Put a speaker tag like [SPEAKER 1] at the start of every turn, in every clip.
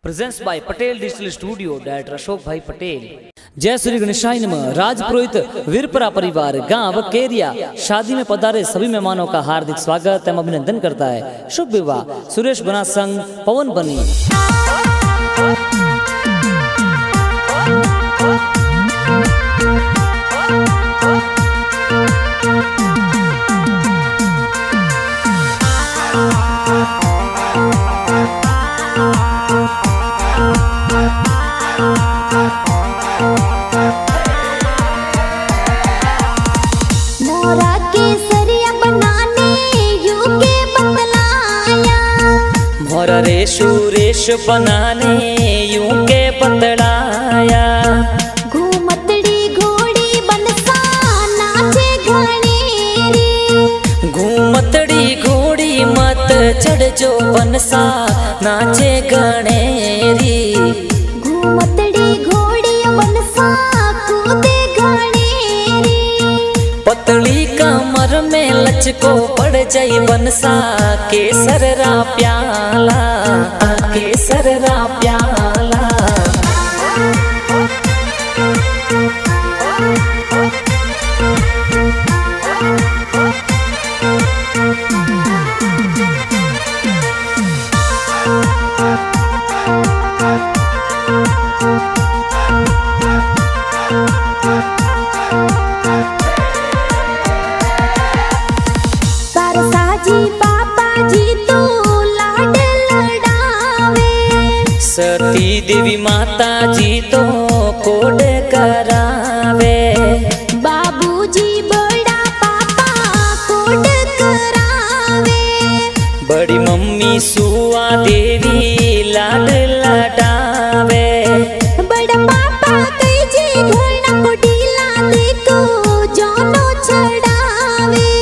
[SPEAKER 1] Presents by Patel Digital Studio, Director Ashok Bhai Patel. जय श्री गणेशाय नमः। राजपुरोहित वीरपरा परिवार गांव केरिया शादी में पधारे सभी मेहमानों का हार्दिक स्वागत एवं अभिनंदन करता है। शुभ विवाह सुरेश बना संग पवन बनी।
[SPEAKER 2] मोरा केसरिया बनाने यूके बतलाया,
[SPEAKER 1] मोरा रे सुरेश बनाने यूं के बतलाया।
[SPEAKER 2] घूमतड़ी घोड़ी बनसा नाचे घनेरी,
[SPEAKER 1] घूमतड़ी घोड़ी मत चढ़ जो बनसा नाचे गणेरी।
[SPEAKER 2] घूमतड़ी घोड़ी बनसा कूदे घनेरी,
[SPEAKER 1] पतली कमर में लचको पड़ जाई बनसा केसरा प्याला, केसरा प्याला।
[SPEAKER 2] सरसा जी पापा जी तो लाड लड़ावे,
[SPEAKER 1] सती देवी माता जी तो कोड करावे।
[SPEAKER 2] बाबूजी बड़ा पापा कोड करावे,
[SPEAKER 1] बड़ी मम्मी सुआ देवी लाड लडावे।
[SPEAKER 2] बड़ा पापा कई जी घरना को ढीला देखो जोनो चढ़ावे,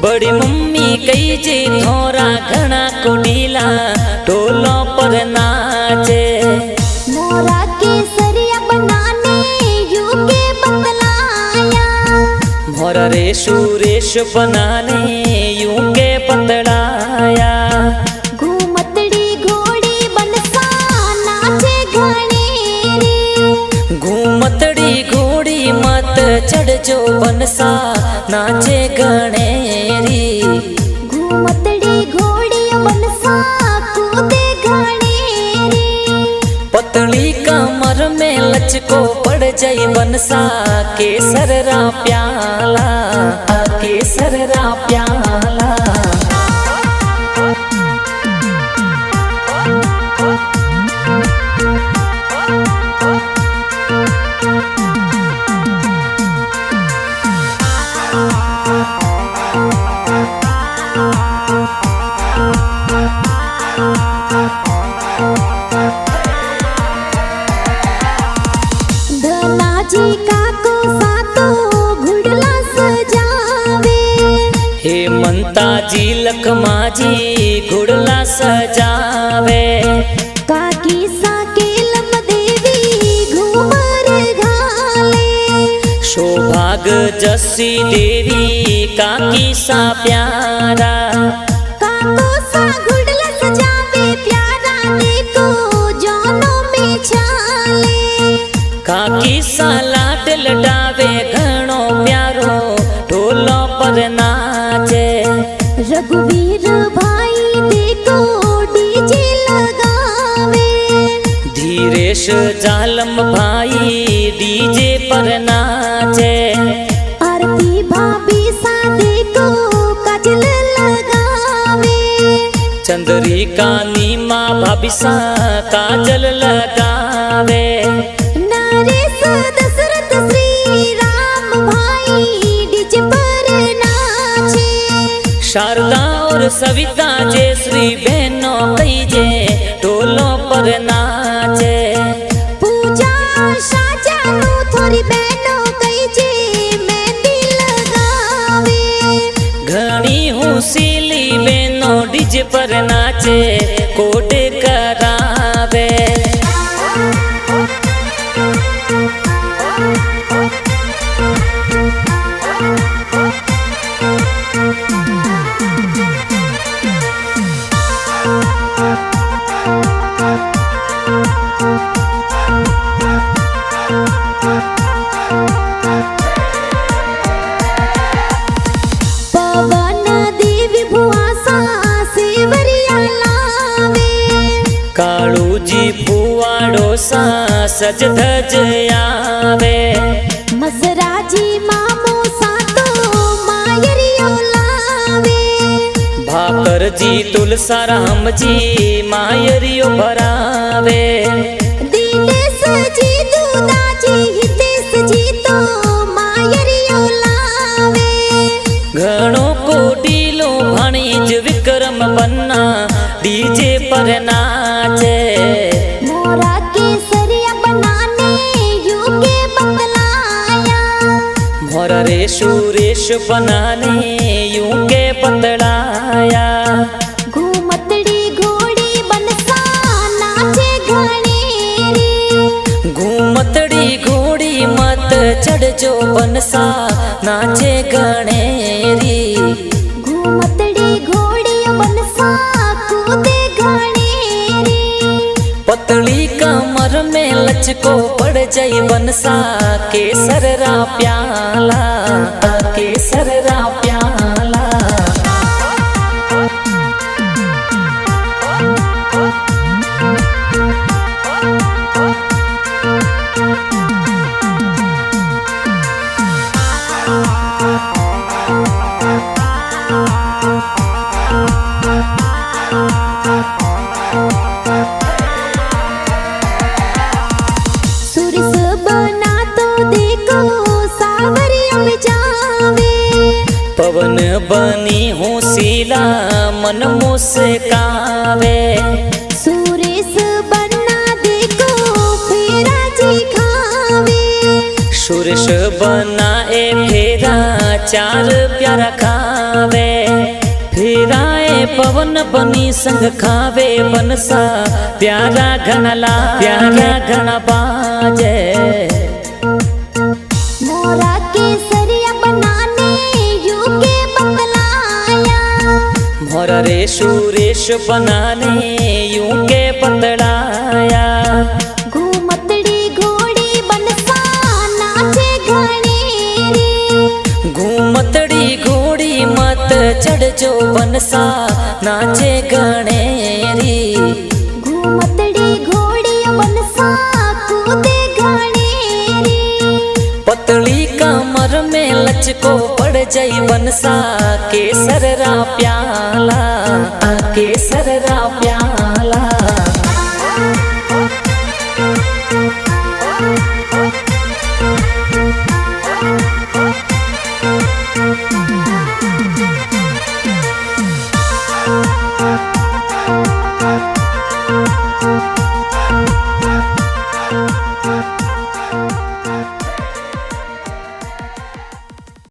[SPEAKER 1] बड़ी मम्मी कई जे थोरा घना को ढीला ढोलों पर नाचे।
[SPEAKER 2] मोरा केसरिया बनाने यूके बतलाया,
[SPEAKER 1] मोरा रे सुरेश बनाने यूं के पतड़ाया।
[SPEAKER 2] घूमतड़ी घोड़ी बनसा नाचे घनेरी,
[SPEAKER 1] घूमतड़ी घोड़ी मत चढ़ जो बनसा नाचे गणेरी।
[SPEAKER 2] घूमतड़ी घोड़ी बनसा कूदे घनेरी,
[SPEAKER 1] पतली कमर में लचको पड़ जाई बनसा केसरा प्याला, केसरा प्याला।
[SPEAKER 2] धना जी का को सातो घुड़ला सजावे,
[SPEAKER 1] हे मंता जी लखमा जी घुड़ला सजावे।
[SPEAKER 2] काकी साकेलम देवी घूमर घाले,
[SPEAKER 1] शोभाग जस्सी देवी काकी सा प्यारा।
[SPEAKER 2] काको सा घुड़ला सजावे प्यारा देखो जोनो में छाले,
[SPEAKER 1] काकी सा लाड लडावे घणो प्यारो ढोलो पर नाचे।
[SPEAKER 2] रघुवीर भाई देखो डीजे लगावे,
[SPEAKER 1] धीरेश जालम भाई डीजे पर नाचे।
[SPEAKER 2] आरती भाभी सा देखो काजल लगावे,
[SPEAKER 1] चंद्रिका नीमा भाभी सा काजल लगावे।
[SPEAKER 2] नरेश दशरथ श्री राम भाई डीजे पर नाचे,
[SPEAKER 1] शारदा और सविता जे श्री बहनों कई जे ढोलों पर नाचे।
[SPEAKER 2] पूजा शाजानु थोड़ी बहनों कई जे मेहंदी लगावे,
[SPEAKER 1] घणी हुसीली बहनों डीजे पर नाचे कोड करावे। काळूजी फुवाड़ो सा सज धज आवे
[SPEAKER 2] मसराजी मामो सातो मायरियो लावे
[SPEAKER 1] भाकरजी तुलसाराम जी मायरियो भरावे
[SPEAKER 2] दिनेश जी दूदाजी हितेश जी तो मायरियो लावे
[SPEAKER 1] घणो कोटीलो भणीज विक्रम बन्ना डीजे पर नाचे
[SPEAKER 2] मोरा केसरिया बनाने यूके बतलाया
[SPEAKER 1] मोरा रे सुरेश बनाने यूं के बतलाया
[SPEAKER 2] घूमतड़ी घोड़ी बनसा नाचे घनेरी
[SPEAKER 1] घूमतड़ी घोड़ी मत चढ़ जो बनसा नाचे गणेरी
[SPEAKER 2] घूमतड़ी घोड़ी बनसा कूदे घनेरी
[SPEAKER 1] पतली कमर में लचको पड़ जाई बनसा केसर रा प्याला केसर रा प्याला
[SPEAKER 2] सुरिस बना तो देखो सावरिया में जावे
[SPEAKER 1] पवन बनी हूँ सीला मन मुस्कावे
[SPEAKER 2] सुरेश बना देखो फेरा जी खावे
[SPEAKER 1] सुरेश बना ए फेरा चार प्यारा खावे फेराए पवन बनी संग खावे बनसा प्यारा घनला प्यारा घन बाजे
[SPEAKER 2] मोरा केसरिया बनाने यूके बतलाया
[SPEAKER 1] मोरा रे सुरेश बनाने यूं के बतलाया
[SPEAKER 2] घूमतड़ी घोड़ी बनसा नाचे घनेरी
[SPEAKER 1] घूमतड़ी घोड़ी मत चढ़ जो बनसा नाचे गणेरी
[SPEAKER 2] घूमतड़ी घोड़ी बनसा कूदे घनेरी
[SPEAKER 1] पतली कमर में लचको पड़ जाई बनसा केसर